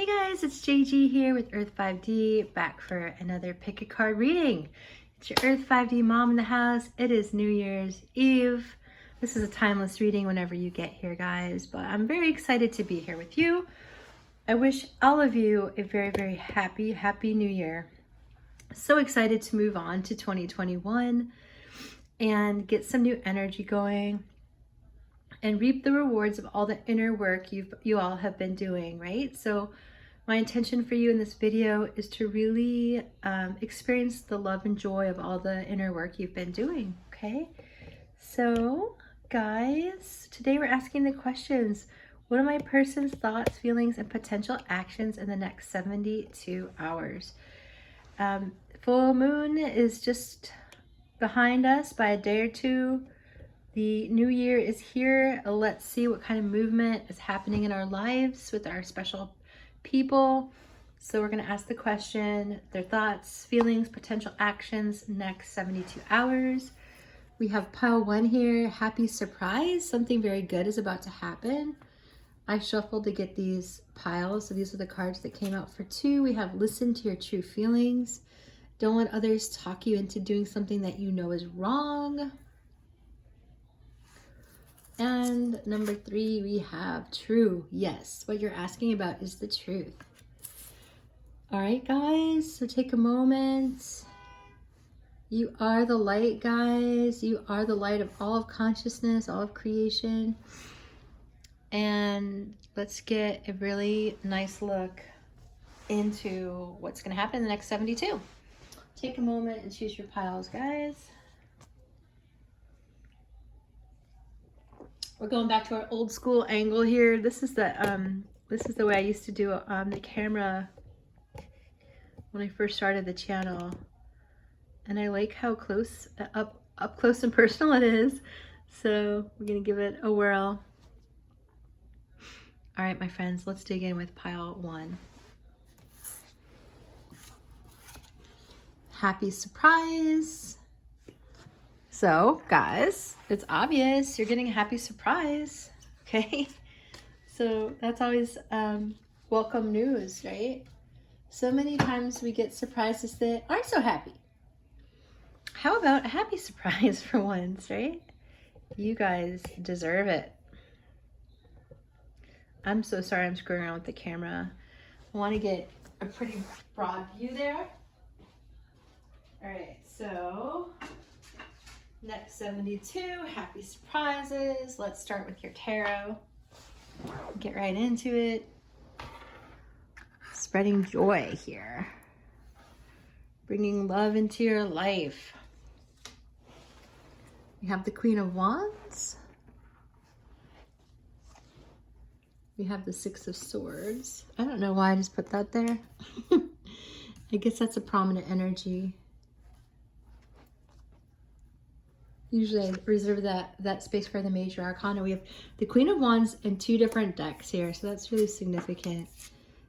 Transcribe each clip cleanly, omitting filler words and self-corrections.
Hey guys, it's JG here with Earth 5D, back for another pick a card reading. It's your Earth 5D mom in the house. It is New Year's Eve. This is a timeless reading whenever you get here, guys, but I'm very excited to be here with you. I wish all of you a very, very happy New Year. So excited to move on to 2021 and get some new energy going and reap the rewards of all the inner work you all have been doing, right? So my intention for you in this video is to really experience the love and joy of all the inner work you've been doing, okay? So guys, today we're asking the questions. What are my person's thoughts, feelings, and potential actions in the next 72 hours? Full moon is just behind us by a day or two. The new year is here. Let's see what kind of movement is happening in our lives with our special people. So we're going to ask the question, their thoughts, feelings, potential actions next 72 hours. We have pile 1 here, happy surprise. Something very good is about to happen. I shuffled to get these piles, so these are the cards that came out for 2. We have listen to your true feelings. Don't let others talk you into doing something that you know is wrong. And number 3, we have true. Yes, what you're asking about is the truth. All right, guys, so take a moment. You are the light, guys. You are the light of all of consciousness, all of creation. And let's get a really nice look into what's going to happen in the next 72. Take a moment and choose your piles, guys. We're going back to our old school angle here. This is the way I used to do the camera when I first started the channel, and I like how close up close and personal it is. So we're gonna give it a whirl. All right, my friends, let's dig in with pile 1. Happy surprise. So guys, it's obvious you're getting a happy surprise, okay? So that's always welcome news, right? So many times we get surprises that aren't so happy. How about a happy surprise for once, right? You guys deserve it. I'm so sorry I'm screwing around with the camera. I want to get a pretty broad view there. All right, so next 72, happy surprises. Let's start with your tarot. Get right into it. Spreading joy here. Bringing love into your life. We have the Queen of Wands. We have the 6 of Swords. I don't know why I just put that there. I guess that's a prominent energy. Usually I reserve that space for the major arcana. We have the Queen of Wands and 2 different decks here, so that's really significant.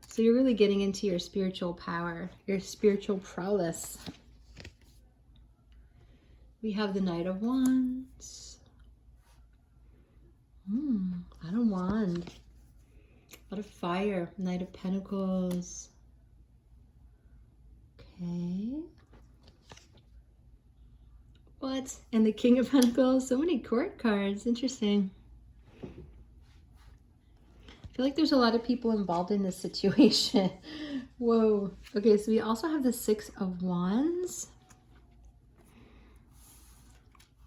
So you're really getting into your spiritual power, your spiritual prowess. We have the Knight of Wands. Out of Wand. A lot of fire. Knight of Pentacles. Okay. What? And the King of Pentacles. So many court cards. Interesting. I feel like there's a lot of people involved in this situation. Whoa. Okay, so we also have the 6 of Wands.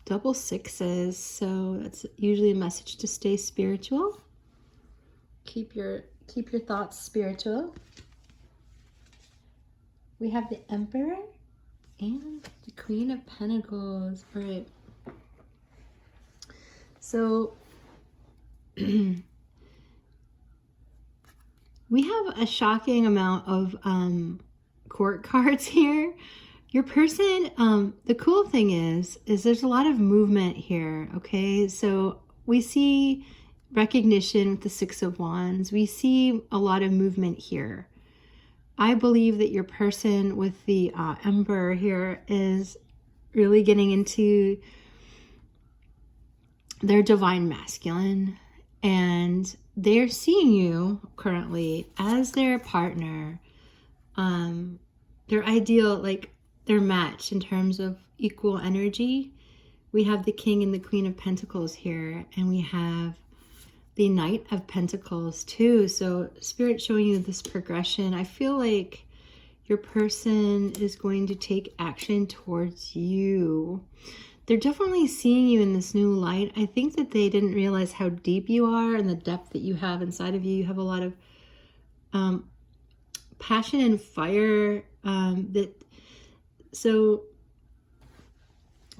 Double 6s. So that's usually a message to stay spiritual. Keep your thoughts spiritual. We have the Emperor and the Queen of Pentacles. All right. So we have a shocking amount of court cards here. Your person, the cool thing is there's a lot of movement here, okay? So we see recognition with the 6 of Wands. We see a lot of movement here. I believe that your person with the Emperor here is really getting into their divine masculine and they're seeing you currently as their partner, their ideal, like their match in terms of equal energy. We have the King and the Queen of Pentacles here, and we have the Knight of Pentacles too. So Spirit showing you this progression. I feel like your person is going to take action towards you. They're definitely seeing you in this new light. I think that they didn't realize how deep you are and the depth that you have inside of you. You have a lot of passion and fire. So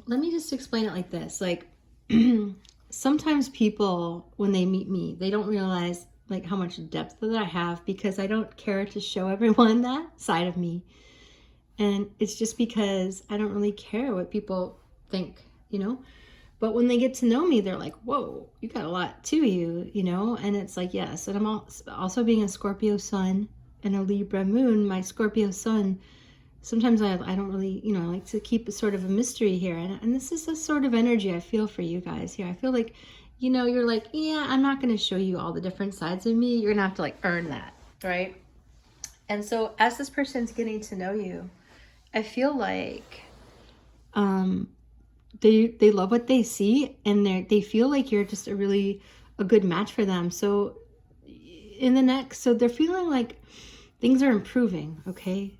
let me just explain it like this. Like sometimes people, when they meet me, they don't realize like how much depth that I have, because I don't care to show everyone that side of me. And it's just because I don't really care what people think, you know. But when they get to know me, they're like, whoa, you got a lot to you, you know. And it's like, yes. And I'm also being a Scorpio sun and a Libra moon. My Scorpio sun, sometimes I don't really, you know, I like to keep a sort of a mystery here. And this is a sort of energy I feel for you guys here. I feel like, you know, you're like, yeah, I'm not going to show you all the different sides of me. You're going to have to like earn that, right? And so as this person's getting to know you, I feel like they love what they see, and they feel like you're just a good match for them. So so they're feeling like things are improving, okay?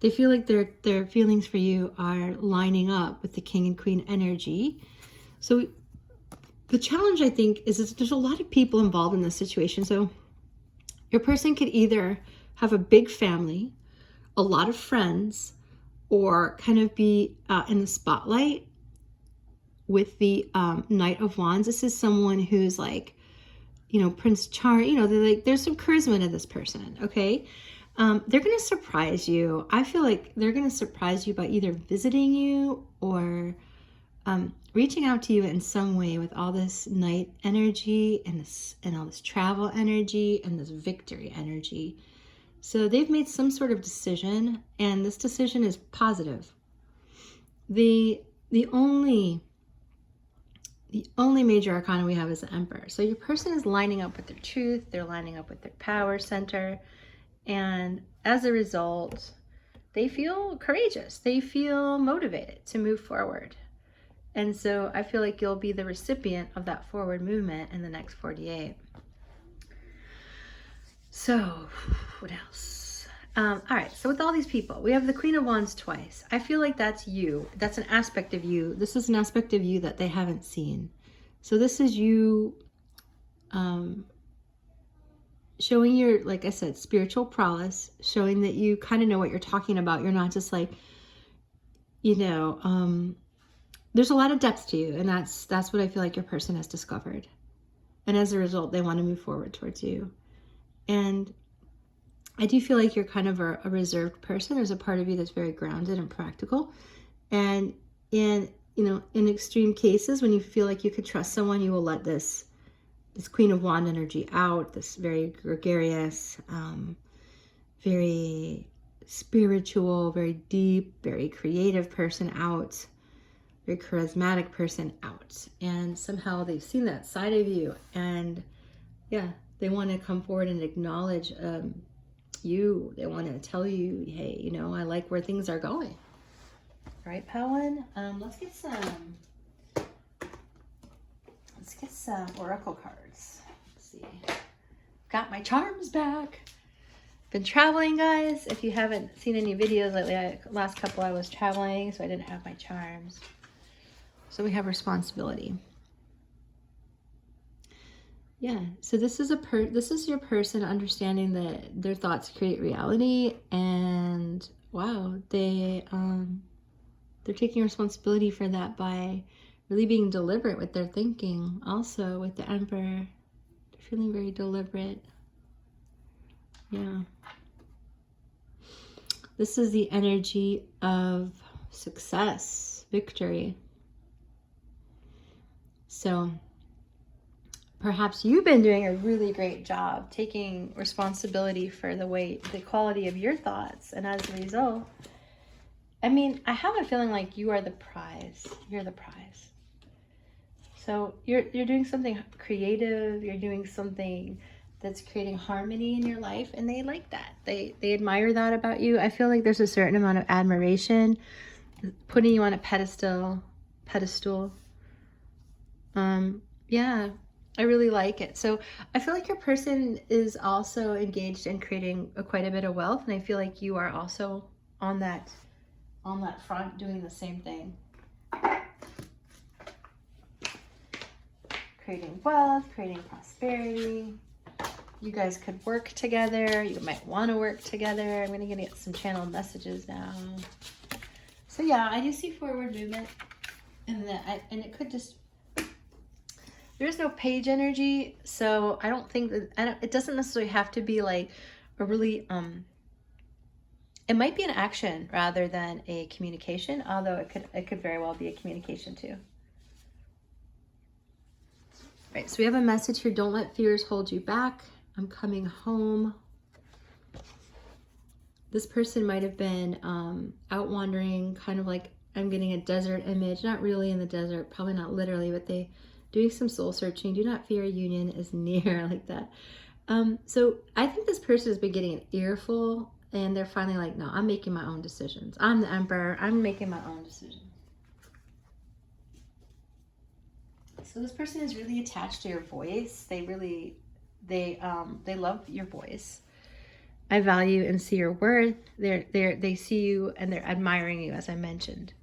They feel like their feelings for you are lining up with the King and Queen energy. So the challenge, I think, is that there's a lot of people involved in this situation. So your person could either have a big family, a lot of friends, or kind of be in the spotlight with the Knight of Wands. This is someone who's like, you know, Prince Charming. You know, there's some charisma to this person, okay? They're going to surprise you. I feel like they're going to surprise you by either visiting you or reaching out to you in some way with all this Knight energy and all this travel energy and this victory energy. So they've made some sort of decision, and this decision is positive. The only major arcana we have is the Emperor. So your person is lining up with their truth, they're lining up with their power center, and as a result, they feel courageous. They feel motivated to move forward. And so I feel like you'll be the recipient of that forward movement in the next 48. So what else? All right, so with all these people, we have the Queen of Wands twice. I feel like that's you. That's an aspect of you. This is an aspect of you that they haven't seen. So this is you showing your, like I said, spiritual prowess, showing that you kind of know what you're talking about. You're not just like, you know, there's a lot of depth to you, and that's what I feel like your person has discovered. And as a result, they want to move forward towards you. And I do feel like you're kind of a reserved person. There's a part of you that's very grounded and practical. And in extreme cases, when you feel like you could trust someone, you will let this Queen of Wand energy out, this very gregarious, very spiritual, very deep, very creative person out, very charismatic person out. And somehow they've seen that side of you, and yeah, they want to come forward and acknowledge you. They want to tell you, hey, you know, I like where things are going. Right, Powen? Let's get some oracle cards. Let's see. Got my charms back. Been traveling, guys. If you haven't seen any videos lately, last couple I was traveling, so I didn't have my charms. So we have responsibility. Yeah, so this is your person understanding that their thoughts create reality, and wow, they're taking responsibility for that by really being deliberate with their thinking. Also with the Emperor, they're feeling very deliberate. Yeah. This is the energy of success, victory. So perhaps you've been doing a really great job taking responsibility for the quality of your thoughts. And as a result, I mean, I have a feeling like you are the prize. You're the prize. So you're doing something creative, you're doing something that's creating harmony in your life, and they like that. They admire that about you. I feel like there's a certain amount of admiration, putting you on a pedestal. Yeah, I really like it. So I feel like your person is also engaged in creating quite a bit of wealth, and I feel like you are also on that front doing the same thing. Creating wealth, creating prosperity. You guys could work together. You might want to work together. I'm going to get some channel messages now. So yeah, I do see forward movement, and it could just, there's no page energy, so I don't think that, it doesn't necessarily have to be like a really, it might be an action rather than a communication, although it could very well be a communication too. Right, so we have a message here. Don't let fears hold you back. I'm coming home. This person might have been out wandering, kind of like, I'm getting a desert image, not really in the desert, probably not literally, but they doing some soul searching. Do not fear, union is near, like that. So I think this person has been getting an earful, and they're finally like, no, I'm making my own decisions. I'm the emperor. I'm making my own decisions. So this person is really attached to your voice. They love your voice. I value and see your worth. They see you and they're admiring you, as I mentioned.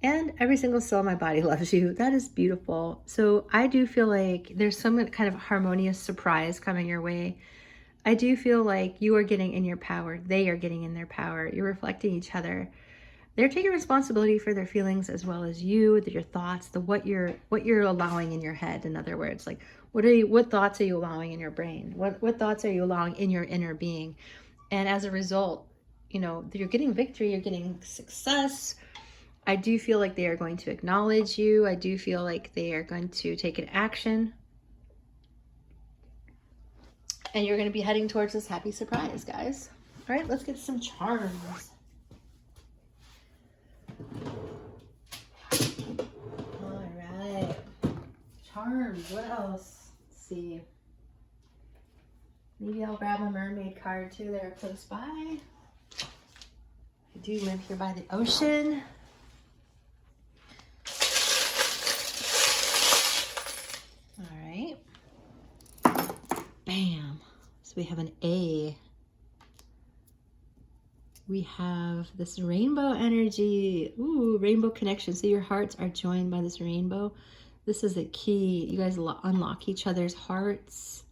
And every single cell in my body loves you. That is beautiful. So I do feel like there's some kind of harmonious surprise coming your way. I do feel like you are getting in your power. They are getting in their power. You're reflecting each other. They're taking responsibility for their feelings as well as you, your thoughts, what you're allowing in your head. In other words, like what thoughts are you allowing in your brain? What thoughts are you allowing in your inner being? And as a result, you're getting victory, you're getting success. I do feel like they are going to acknowledge you. I do feel like they are going to take an action. And you're going to be heading towards this happy surprise, guys. All right, let's get some charms. All right. Charms. What else? Let's see. Maybe I'll grab a mermaid card too. They're close by. I do live here by the ocean. All right. Bam. So we have an A. We have this rainbow energy. Ooh, rainbow connection. So your hearts are joined by this rainbow. This is a key. You guys unlock each other's hearts.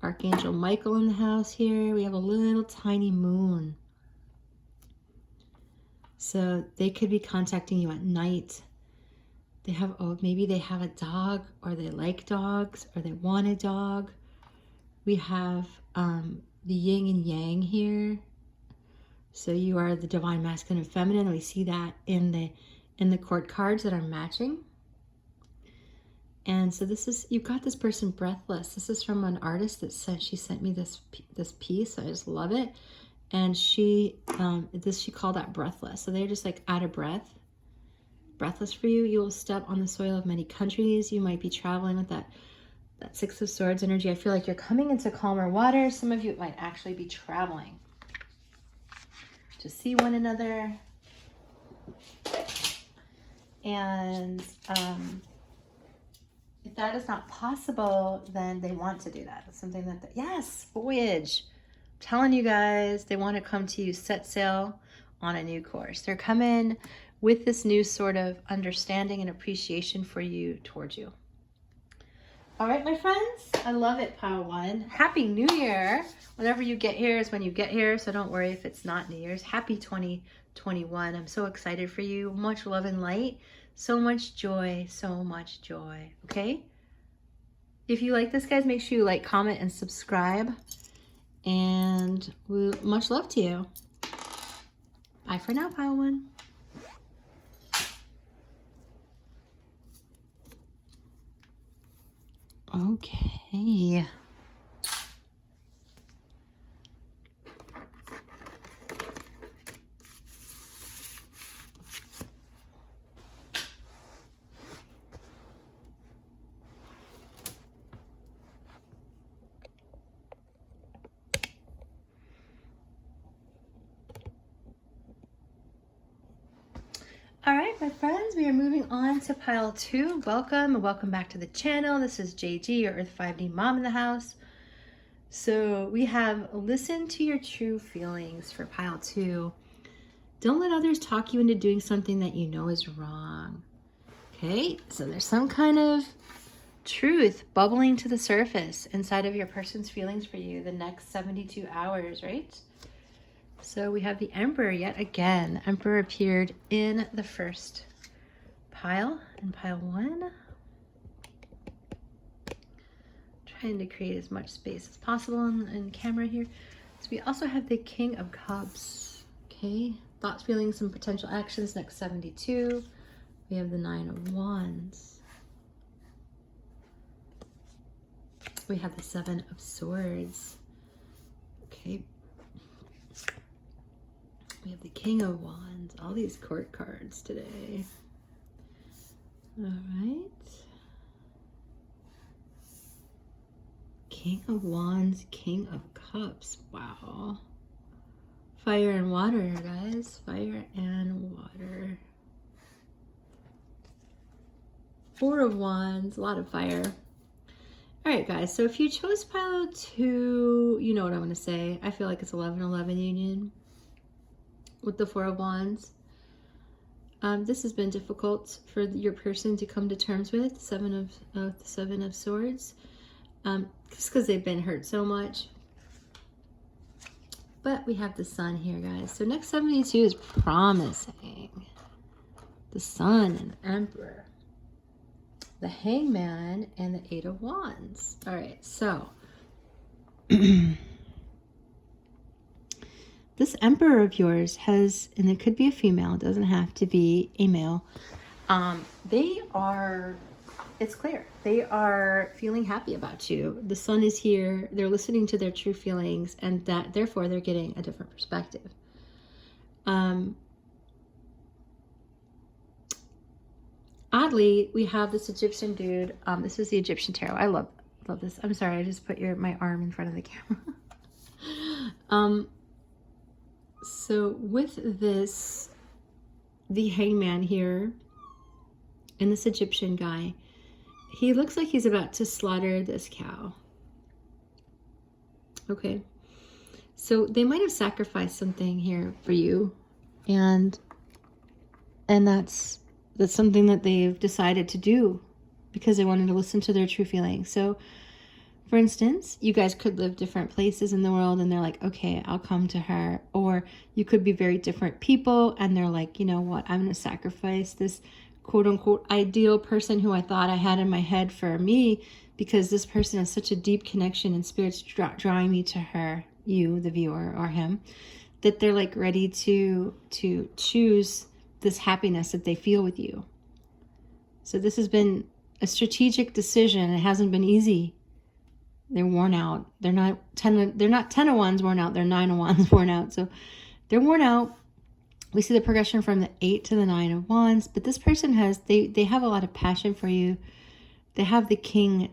Archangel Michael in the house here. We have a little tiny moon. So they could be contacting you at night. They have, maybe they have a dog, or they like dogs, or they want a dog. We have the yin and yang here. So you are the divine masculine and feminine. We see that in the court cards that are matching. And so you've got this person breathless. This is from an artist that she sent me this piece. I just love it. And she called that breathless. So they're just like out of breath. Breathless for you. You will step on the soil of many countries. You might be traveling with that Six of Swords energy. I feel like you're coming into calmer waters. Some of you might actually be traveling to see one another. And if that is not possible, then they want to do that. It's something yes, voyage. I'm telling you guys, they want to come to you, set sail on a new course. They're coming with this new sort of understanding and appreciation for you, towards you. All right, my friends, I love it, Pile One. Happy New Year. Whenever you get here is when you get here, so don't worry if it's not New Year's. Happy 2021. I'm so excited for you. Much love and light. So much joy, okay? If you like this, guys, make sure you like, comment, and subscribe. And much love to you. Bye for now, Pile One. Okay. my friends, we are moving on to pile 2. Welcome and welcome back to the channel. This is JG, your Earth 5D mom in the house. So we have listen to your true feelings for pile 2. Don't let others talk you into doing something that you know is wrong. Okay, so there's some kind of truth bubbling to the surface inside of your person's feelings for you the next 72 hours, right? So we have the Emperor yet again. Emperor appeared in the first pile, in pile 1. Trying to create as much space as possible in camera here. So we also have the King of Cups. Okay, thoughts, feelings, and potential actions next 72. We have the 9 of Wands. We have the 7 of Swords. Okay. We have the King of Wands, all these court cards today. All right. King of Wands, King of Cups. Wow. Fire and water, guys. Fire and water. 4 of Wands, a lot of fire. All right, guys. So if you chose pile 2, you know what I'm going to say. I feel like it's 11-11 union with the 4 of Wands. This has been difficult for your person to come to terms with. The 7 of Swords, just because they've been hurt so much. But we have the Sun here, guys. So next 72 is promising. The Sun and Emperor, the Hangman, and the 8 of Wands. All right, so this Emperor of yours has, and it could be a female, it doesn't have to be a male. It's clear, they are feeling happy about you. The Sun is here, they're listening to their true feelings, and that therefore they're getting a different perspective. Oddly, we have this Egyptian dude. This is the Egyptian tarot. I love this. I'm sorry, I just put my arm in front of the camera. So with this, the Hangman here, and this Egyptian guy, he looks like he's about to slaughter this cow. Okay. So they might have sacrificed something here for you, and that's something that they've decided to do because they wanted to listen to their true feelings. So for instance, you guys could live different places in the world and they're like, okay, I'll come to her. Or you could be very different people and they're like, you know what, I'm going to sacrifice this quote unquote ideal person who I thought I had in my head for me, because this person has such a deep connection and spirit's drawing me to her, you, the viewer, or him, that they're like ready to choose this happiness that they feel with you. So this has been a strategic decision. It hasn't been easy. They're worn out. They're not 10 of Wands worn out. They're 9 of Wands worn out. So they're worn out. We see the progression from the 8 to the 9 of Wands. But this person has, they have a lot of passion for you. They have the king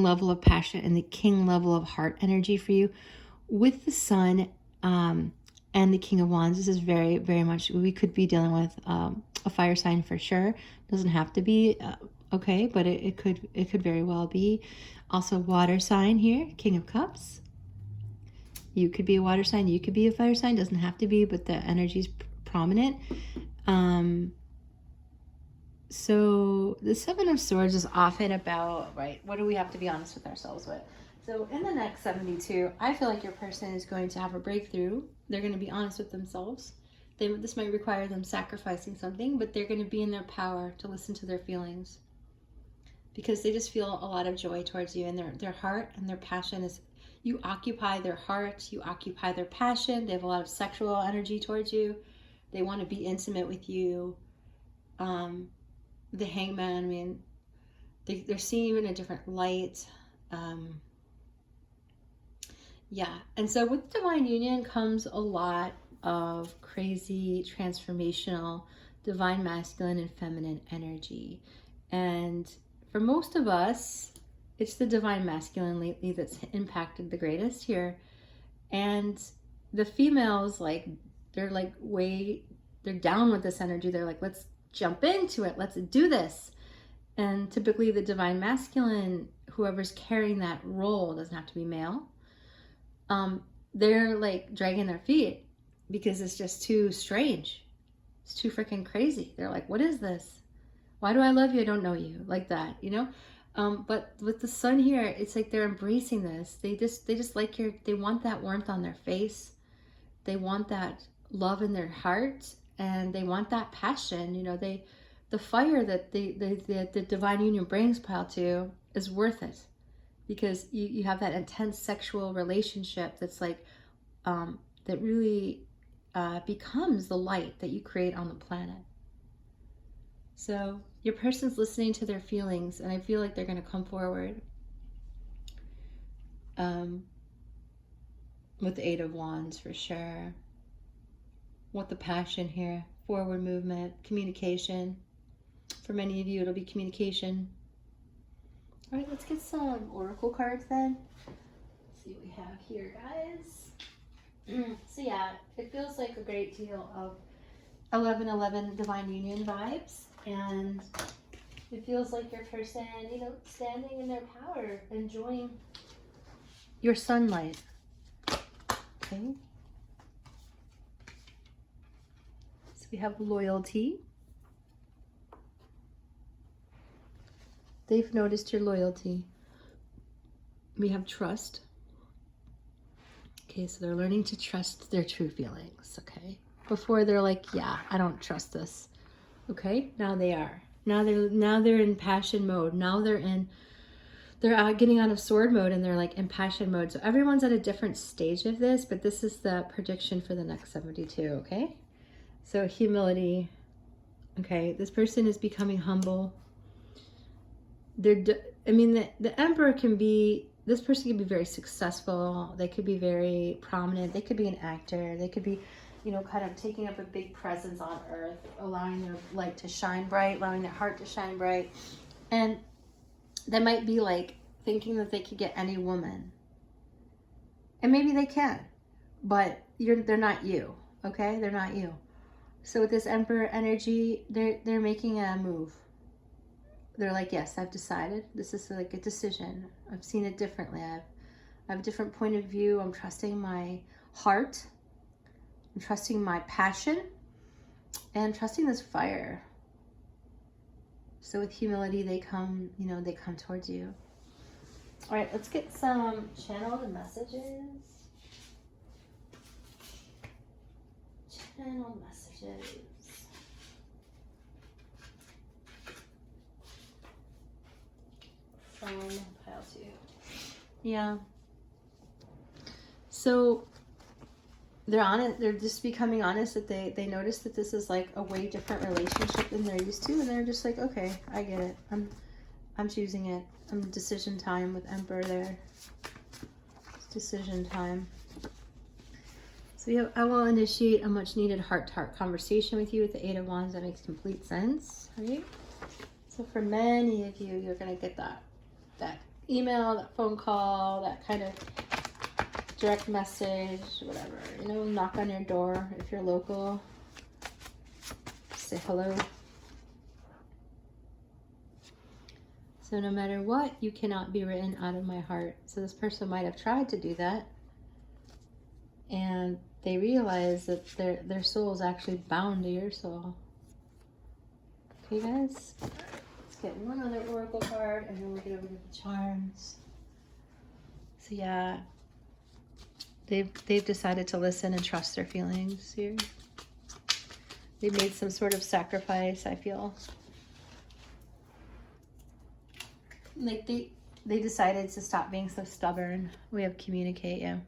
level of passion and the king level of heart energy for you. With the Sun and the King of Wands, this is very, very much, we could be dealing with a fire sign for sure. Doesn't have to be, okay, but it could very well be. Also water sign here, King of Cups. You could be a water sign, you could be a fire sign, doesn't have to be, but the energy is prominent. So the 7 of Swords is often about, right, what do we have to be honest with ourselves with? So in the next 72, I feel like your person is going to have a breakthrough. They're going to be honest with themselves. This might require them sacrificing something, but they're going to be in their power to listen to their feelings, because they just feel a lot of joy towards you, and their heart and their passion is, you occupy their heart, you occupy their passion. They have a lot of sexual energy towards you. They want to be intimate with you. The Hangman, I mean, they're seeing you in a different light. Yeah, and so with Divine Union comes a lot of crazy, transformational, divine masculine and feminine energy. And for most of us, it's the divine masculine lately that's impacted the greatest here. And the females, like, they're down with this energy. They're like, let's jump into it. Let's do this. And typically the divine masculine, whoever's carrying that role, doesn't have to be male. They're like dragging their feet because it's just too strange. It's too freaking crazy. They're like, what is this? Why do I love you? I don't know you, like that, you know? But with the sun here, it's like they're embracing this. They just like they want that warmth on their face. They want that love in their heart, and they want that passion. You know, the fire that the divine union brings, Pile 2, is worth it, because you have that intense sexual relationship that's like, that really becomes the light that you create on the planet. So your person's listening to their feelings, and I feel like they're going to come forward with the 8 of Wands for sure. With the passion here, forward movement, communication. For many of you, it'll be communication. All right, let's get some oracle cards then. Let's see what we have here, guys. So yeah, it feels like a great deal of 11/11 divine union vibes, and it feels like your person, you know, standing in their power, enjoying your sunlight. Okay. So we have loyalty. They've noticed your loyalty. We have trust. Okay, so they're learning to trust their true feelings, okay? Before they're like, yeah, I don't trust this. Okay, now they are. Now they're in passion mode. Now they're getting out of sword mode, and they're like in passion mode. So everyone's at a different stage of this, but this is the prediction for the next 72, okay? So humility. Okay, this person is becoming humble. I mean, the Emperor can be, this person can be very successful. They could be very prominent. They could be an actor. They could be, you know, kind of taking up a big presence on earth, allowing their light to shine bright, allowing their heart to shine bright. And they might be like thinking that they could get any woman. And maybe they can, but they're not you, okay? They're not you. So with this Emperor energy, they're making a move. They're like, yes, I've decided. This is like a decision. I've seen it differently. I have a different point of view. I'm trusting my heart. I'm trusting my passion. And trusting this fire. So with humility, they come, you know, they come towards you. All right, let's get some channeled messages. Channeled messages. From Pile 2. Yeah. So they're honest. They're just becoming honest that they notice that this is like a way different relationship than they're used to, and they're just like, okay, I get it. I'm choosing it. I'm decision time with Emperor there. It's decision time. So I will initiate a much needed heart-to-heart conversation with you with the 8 of Wands. That makes complete sense, right? So for many of you, you're gonna get that email, that phone call, that kind of direct message, whatever, you know, knock on your door if you're local, say hello. So no matter what, you cannot be written out of my heart. So this person might have tried to do that, and they realize that their soul is actually bound to your soul. Okay, guys? Get one other oracle card, and then we'll get over to the charms. So yeah, they've decided to listen and trust their feelings here. They made some sort of sacrifice, I feel. Like they decided to stop being so stubborn. We have communicate, yeah.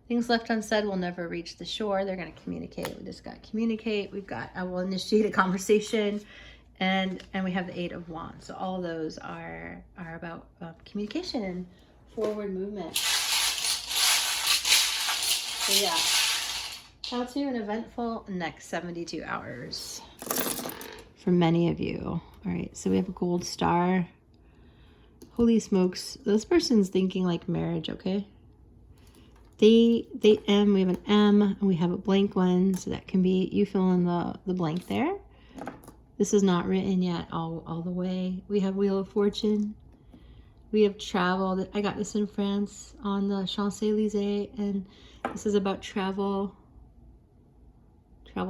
Things left unsaid will never reach the shore. They're going to communicate. We just got communicate. I will initiate a conversation. And we have the 8 of Wands. So all those are about communication and forward movement. So yeah, how to an eventful next 72 hours for many of you. All right, so we have a gold star. Holy smokes, this person's thinking like marriage, okay? We have an M, and we have a blank one, so that can be, you fill in the blank there. This is not written yet all the way. We have Wheel of Fortune. We have travel. I got this in France on the Champs-Élysées, and this is about travel.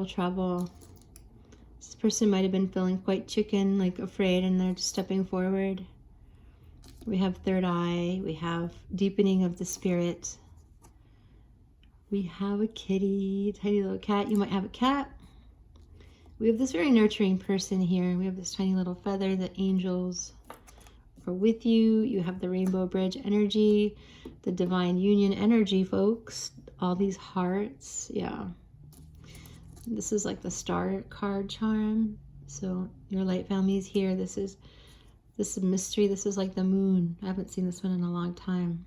Travel. This person might have been feeling quite chicken, like afraid, and they're just stepping forward. We have third eye. We have deepening of the spirit. We have a kitty, tiny little cat. You might have a cat. We have this very nurturing person here. We have this tiny little feather. The angels are with you. You have the rainbow bridge energy, the divine union energy, folks. All these hearts. Yeah. This is like the star card charm. So your light family is here. This is mystery. This is like the moon. I haven't seen this one in a long time.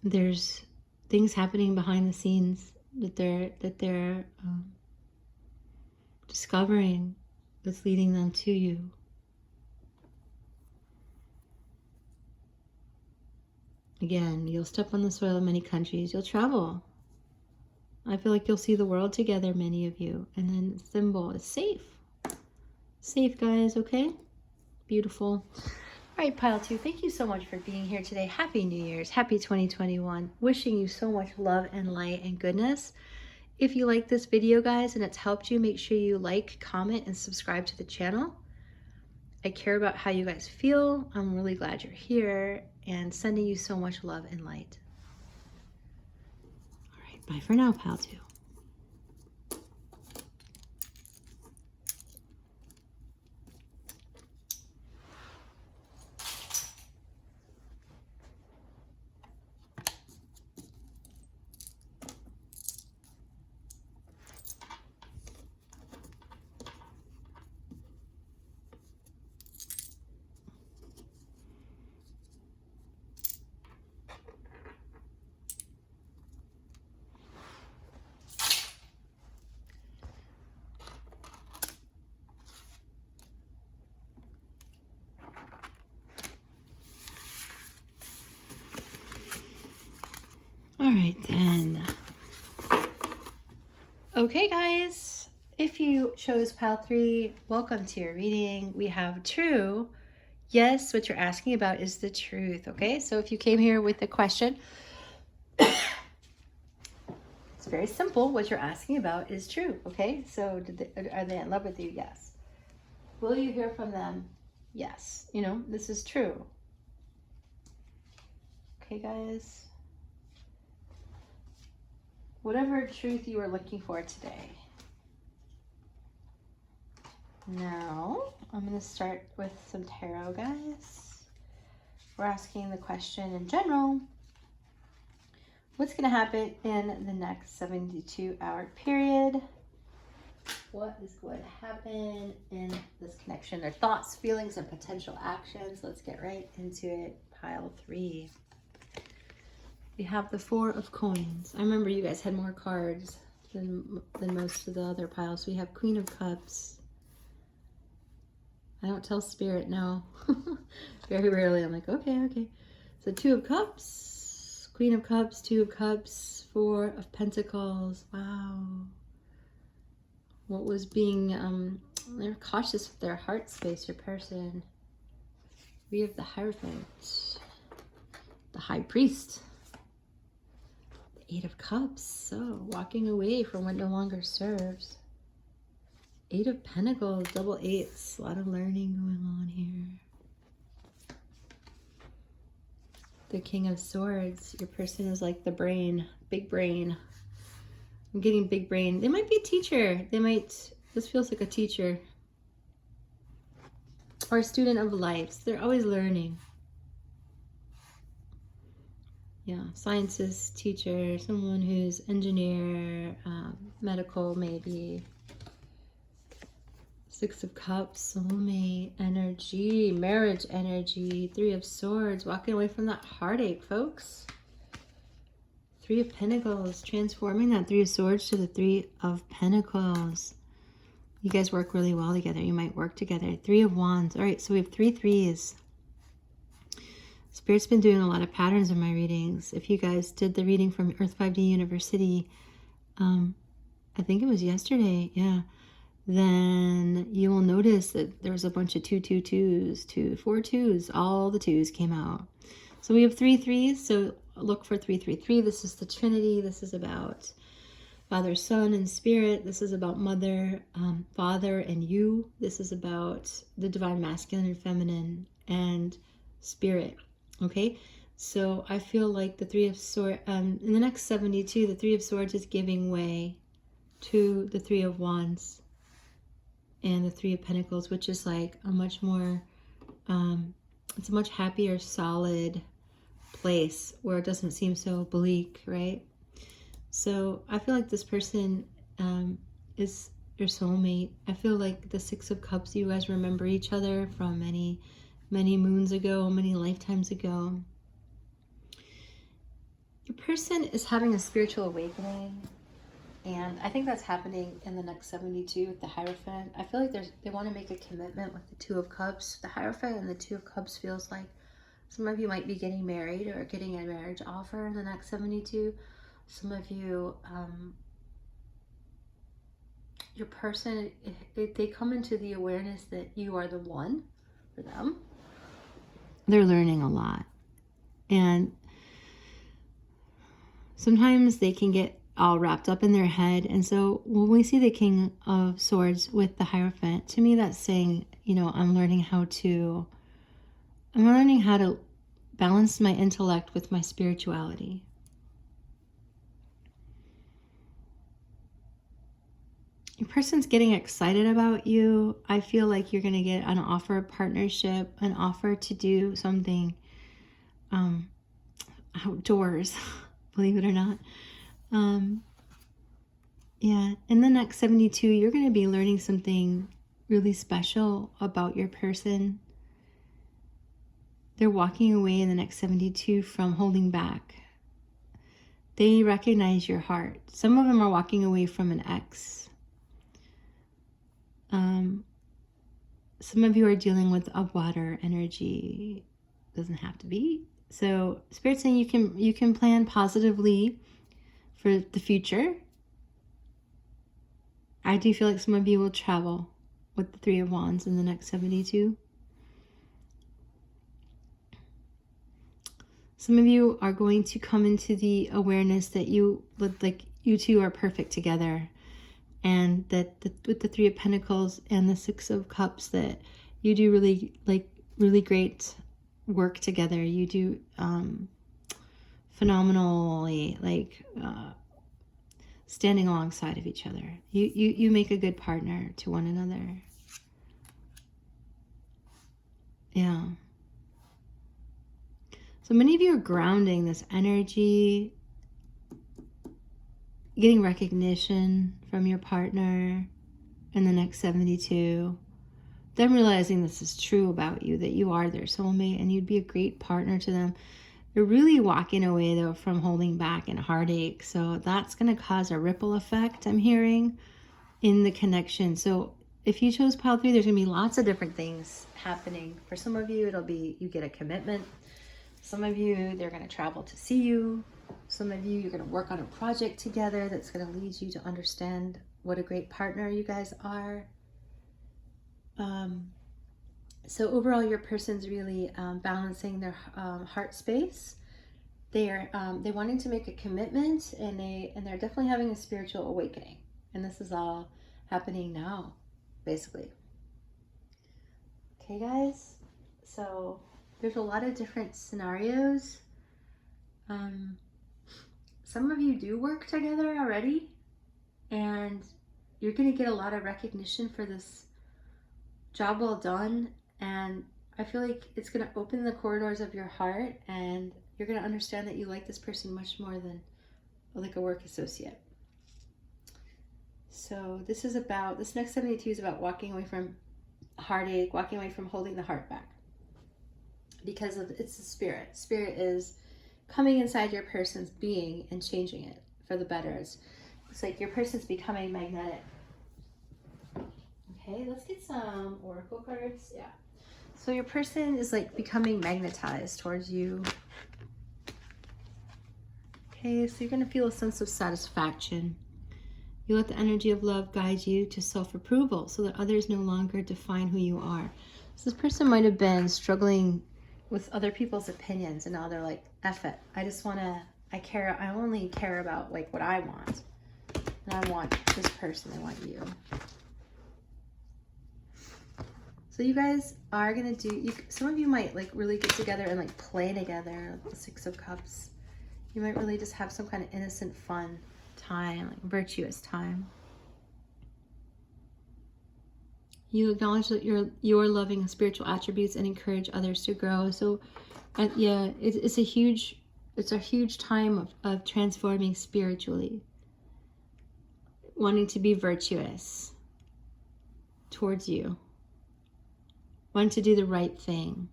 There's things happening behind the scenes that they're discovering that's leading them to you. Again, you'll step on the soil of many countries. You'll travel. I feel like you'll see the world together, many of you. And then the symbol is safe. Safe, guys, okay? Beautiful. All right, Pile 2, thank you so much for being here today. Happy New Year's. Happy 2021. Wishing you so much love and light and goodness. If you like this video, guys, and it's helped you, make sure you like, comment, and subscribe to the channel. I care about how you guys feel. I'm really glad you're here, and sending you so much love and light. All right, bye for now, Pile 2. All right, then. Okay, guys, if you chose Pile 3, welcome to your reading. We have true. Yes, what you're asking about is the truth, okay? So if you came here with a question, it's very simple. What you're asking about is true, okay? So are they in love with you? Yes. Will you hear from them? Yes. You know, this is true. Okay, guys? Whatever truth you are looking for today. Now, I'm going to start with some tarot, guys. We're asking the question in general. What's going to happen in the next 72-hour period? What is going to happen in this connection? Their thoughts, feelings, and potential actions. Let's get right into it. Pile 3. We have the 4 of coins. I remember you guys had more cards than most of the other piles. We have Queen of Cups. I don't tell Spirit no. Very rarely. I'm like, okay. So 2 of Cups, Queen of Cups, 2 of Cups, 4 of Pentacles. Wow. What was being, they're cautious with their heart space, your person. We have the Hierophant, the High Priest. 8 of Cups, so walking away from what no longer serves. 8 of Pentacles, double 8s, a lot of learning going on here. The King of Swords, your person is like the brain, big brain. I'm getting big brain. They might be a teacher. This feels like a teacher. Or a student of life. They're always learning. Yeah, scientist, teacher, someone who's engineer, medical maybe. 6 of Cups, soulmate energy, marriage energy. 3 of Swords, walking away from that heartache, folks. 3 of Pentacles, transforming that 3 of Swords to the 3 of Pentacles. You guys work really well together. You might work together. 3 of Wands. All right, so we have 3 threes. Spirit's been doing a lot of patterns in my readings. If you guys did the reading from Earth 5D University, I think it was yesterday, yeah. then you will notice that there's a bunch of 2, 2, 2s, 2, 4 2s. All the 2s came out. So we have 3 3s. So look for 3 3 3. This is the Trinity. This is about Father, Son, and Spirit. This is about Mother, Father, and you. This is about the divine masculine and feminine and Spirit. Okay? So I feel like the Three of Swords, in the next 72, the Three of Swords is giving way to the Three of Wands and the Three of Pentacles, which is like a much more, it's a much happier, solid place where it doesn't seem so bleak, right? So I feel like this person is your soulmate. I feel like the Six of Cups, you guys remember each other from many, many moons ago, many lifetimes ago. Your person is having a spiritual awakening, and I think that's happening in the next 72 with the Hierophant. I feel like they want to make a commitment with the Two of Cups. The Hierophant and the Two of Cups feels like some of you might be getting married or getting a marriage offer in the next 72. Some of you, your person, they come into the awareness that you are the one for them. They're learning a lot. And sometimes they can get all wrapped up in their head. And so when we see the King of Swords with the Hierophant, to me that's saying, you know, I'm learning how to balance my intellect with my spirituality. Your person's getting excited about you. I feel like you're going to get an offer of partnership, an offer to do something outdoors, believe it or not. Yeah, in the next 72, you're going to be learning something really special about your person. They're walking away in the next 72 from holding back. They recognize your heart. Some of them are walking away from an ex. Some of you are dealing with a water energy. Doesn't have to be. So Spirit's saying you can plan positively for the future. I do feel like some of you will travel with the Three of Wands in the next 72. Some of you are going to come into the awareness that you two are perfect together. And that with the Three of Pentacles and the Six of Cups, that you do really great work together. You do phenomenally, standing alongside of each other. You make a good partner to one another. Yeah. So many of you are grounding this energy, getting recognition from your partner in the next 72. Them realizing this is true about you, that you are their soulmate and you'd be a great partner to them. They're really walking away, though, from holding back and heartache. So that's going to cause a ripple effect, I'm hearing, in the connection. So if you chose pile 3, there's going to be lots of different things happening. For some of you, it'll be you get a commitment. Some of you, they're going to travel to see you. Some of you, you're going to work on a project together that's going to lead you to understand what a great partner you guys are. So overall, your person's really balancing their heart space. They're wanting to make a commitment, and they're definitely having a spiritual awakening. And this is all happening now, basically. Okay, guys. So there's a lot of different scenarios. Some of you do work together already, and you're going to get a lot of recognition for this job well done. And I feel like it's going to open the corridors of your heart, and you're going to understand that you like this person much more than like a work associate. So this next 72 is about walking away from heartache, walking away from holding the heart back. Because it's the spirit. Spirit is coming inside your person's being and changing it for the better. It's like your person's becoming magnetic. Okay, let's get some oracle cards. Yeah. So your person is like becoming magnetized towards you. Okay, so you're going to feel a sense of satisfaction You let the energy of love guide you to self-approval so that others no longer define who you are. So this person might have been struggling with other people's opinions, and now they're like, F it. I only care about like what I want. And I want this person, I want you. So you guys are going to do, some of you might like really get together and like play together, the Six of Cups. You might really just have some kind of innocent fun time, like virtuous time. You acknowledge that you're loving spiritual attributes and encourage others to grow. So yeah, it's a huge time of transforming spiritually. Wanting to be virtuous towards you. Wanting to do the right thing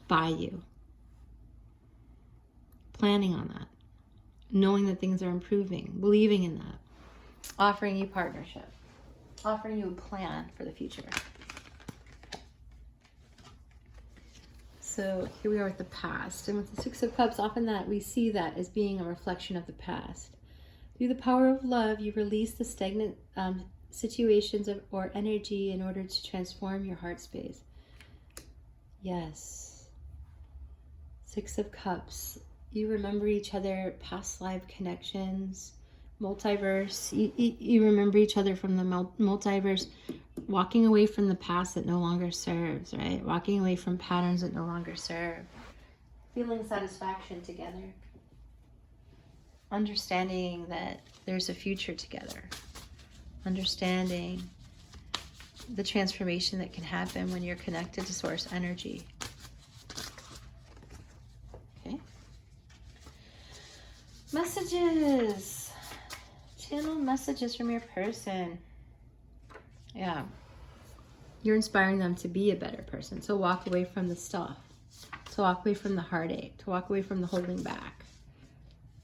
by you. Planning on that. Knowing that things are improving. Believing in that. Offering you partnership. Offering you a plan for the future. So here we are with the past. And with the Six of Cups, often that we see that as being a reflection of the past. Through the power of love, you release the stagnant situations or energy in order to transform your heart space. Yes. Six of Cups. You remember each other, past life connections, multiverse. You remember each other from the multiverse, walking away from the past that no longer serves, right? Walking away from patterns that no longer serve. Feeling satisfaction together. Understanding that there's a future together. Understanding the transformation that can happen when you're connected to source energy. Okay. Messages. Channel messages from your person. Yeah. You're inspiring them to be a better person. So walk away from the stuff. To walk away from the heartache. To walk away from the holding back.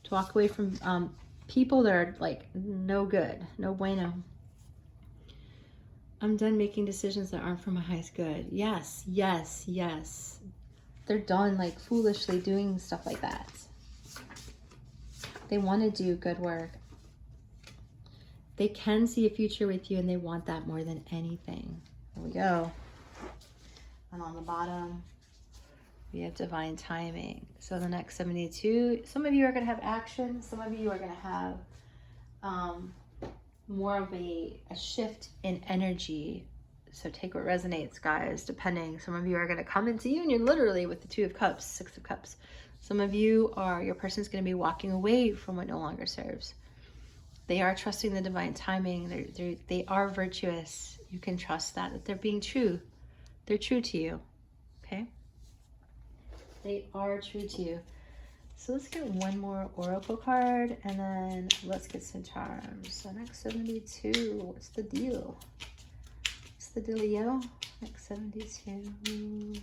To walk away from people that are like no good. No bueno. I'm done making decisions that aren't for my highest good. Yes, yes, yes. They're done like foolishly doing stuff like that. They want to do good work. They can see a future with you and they want that more than anything. There we go. And on the bottom, we have divine timing. So the next 72, some of you are going to have action. Some of you are going to have more of a shift in energy. So take what resonates, guys, depending. Some of you are going to come into union literally with the Two of Cups, Six of Cups. Some of you your person's going to be walking away from what no longer serves. They are trusting the divine timing. They are virtuous. You can trust that they're being true. They're true to you. Okay? They are true to you. So let's get one more oracle card and then let's get some charms. So next 72, what's the deal? What's the dealio? Next 72.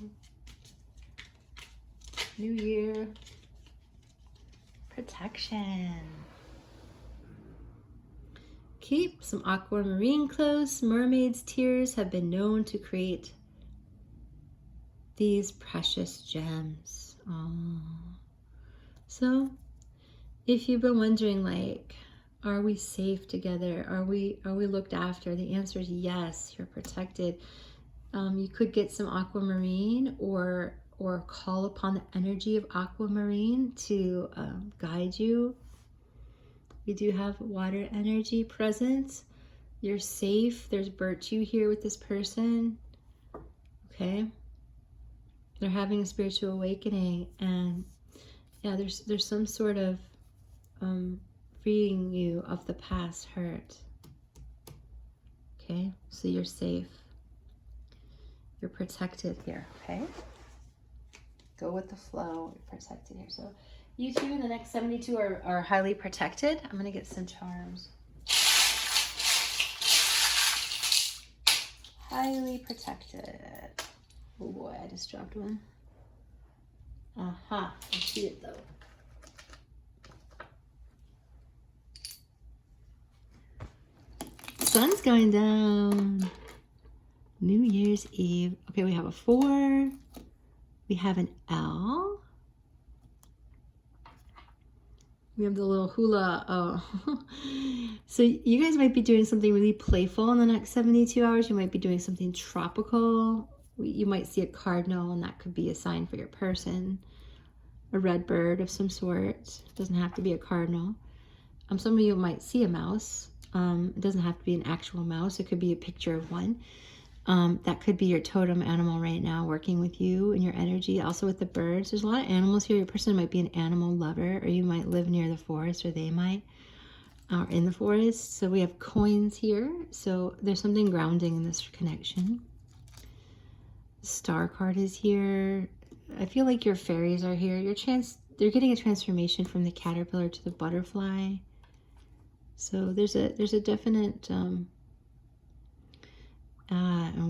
New year. Protection. Keep some aquamarine close. Mermaids' tears have been known to create these precious gems. Aww. So, if you've been wondering, like, are we safe together? Are we looked after? The answer is yes. You're protected. You could get some aquamarine or call upon the energy of aquamarine to guide you. We do have water energy present. You're safe. There's virtue here with this person. Okay. They're having a spiritual awakening, and yeah, there's some sort of freeing you of the past hurt. Okay, so you're safe. You're protected here, okay? Go with the flow. You're protected here. So you two in the next 72 are highly protected. I'm going to get some charms. Highly protected. Oh boy, I just dropped one. I see it though. Sun's going down. New Year's Eve. Okay, we have a 4. We have an L. We have the little hula. Oh. So you guys might be doing something really playful in the next 72 hours. You might be doing something tropical. You might see a cardinal, and that could be a sign for your person. A red bird of some sort. It doesn't have to be a cardinal. Some of you might see a mouse. It doesn't have to be an actual mouse. It could be a picture of one. That could be your totem animal right now working with you and your energy. Also with the birds, there's a lot of animals here. Your person might be an animal lover, or you might live near the forest, or they might, or in the forest. So we have coins here. So there's something grounding in this connection. The star card is here. I feel like your fairies are here. They're getting a transformation from the caterpillar to the butterfly. So there's a definite and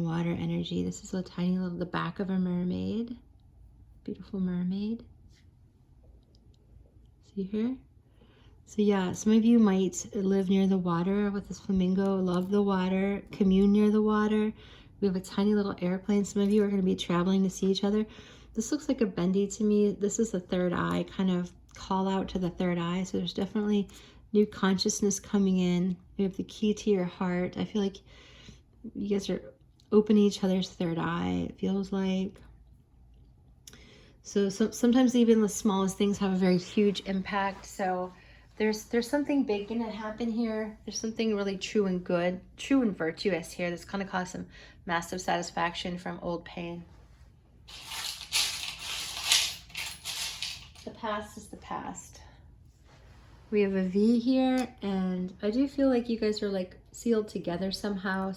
water energy. This is a tiny little, the back of a mermaid. Beautiful mermaid. See here? So yeah, some of you might live near the water with this flamingo, love the water, commune near the water. We have a tiny little airplane. Some of you are going to be traveling to see each other. This looks like a bendy to me. This is the third eye, kind of call out to the third eye. So there's definitely new consciousness coming in. We have the key to your heart. I feel like you guys are opening each other's third eye, it feels like. So sometimes even the smallest things have a very huge impact. So there's something big gonna happen here. There's something really true and good, true and virtuous here that's gonna cause some massive satisfaction from old pain. The past is the past. We have a V here, and I do feel like you guys are like sealed together somehow.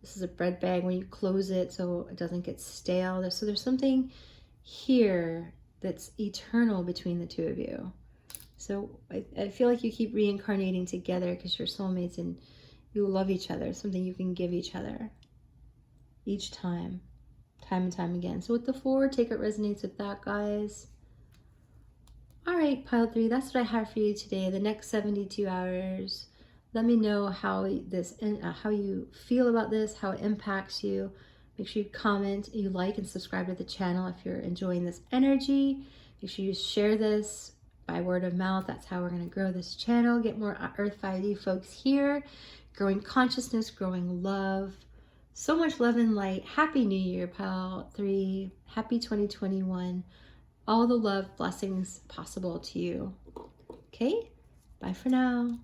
This is a bread bag when you close it so it doesn't get stale. So there's something here that's eternal between the two of you. So I feel like you keep reincarnating together because you're soulmates and you love each other. Something you can give each other each time and time again. So with the 4, take it resonates with that, guys. All right, pile 3, that's what I have for you today. The next 72 hours. Let me know how you feel about this, how it impacts you. Make sure you comment, you like, and subscribe to the channel if you're enjoying this energy. Make sure you share this by word of mouth. That's how we're going to grow this channel. Get more Earth 5D folks here. Growing consciousness, growing love. So much love and light. Happy New Year, pile 3. Happy 2021. All the love, blessings possible to you. Okay? Bye for now.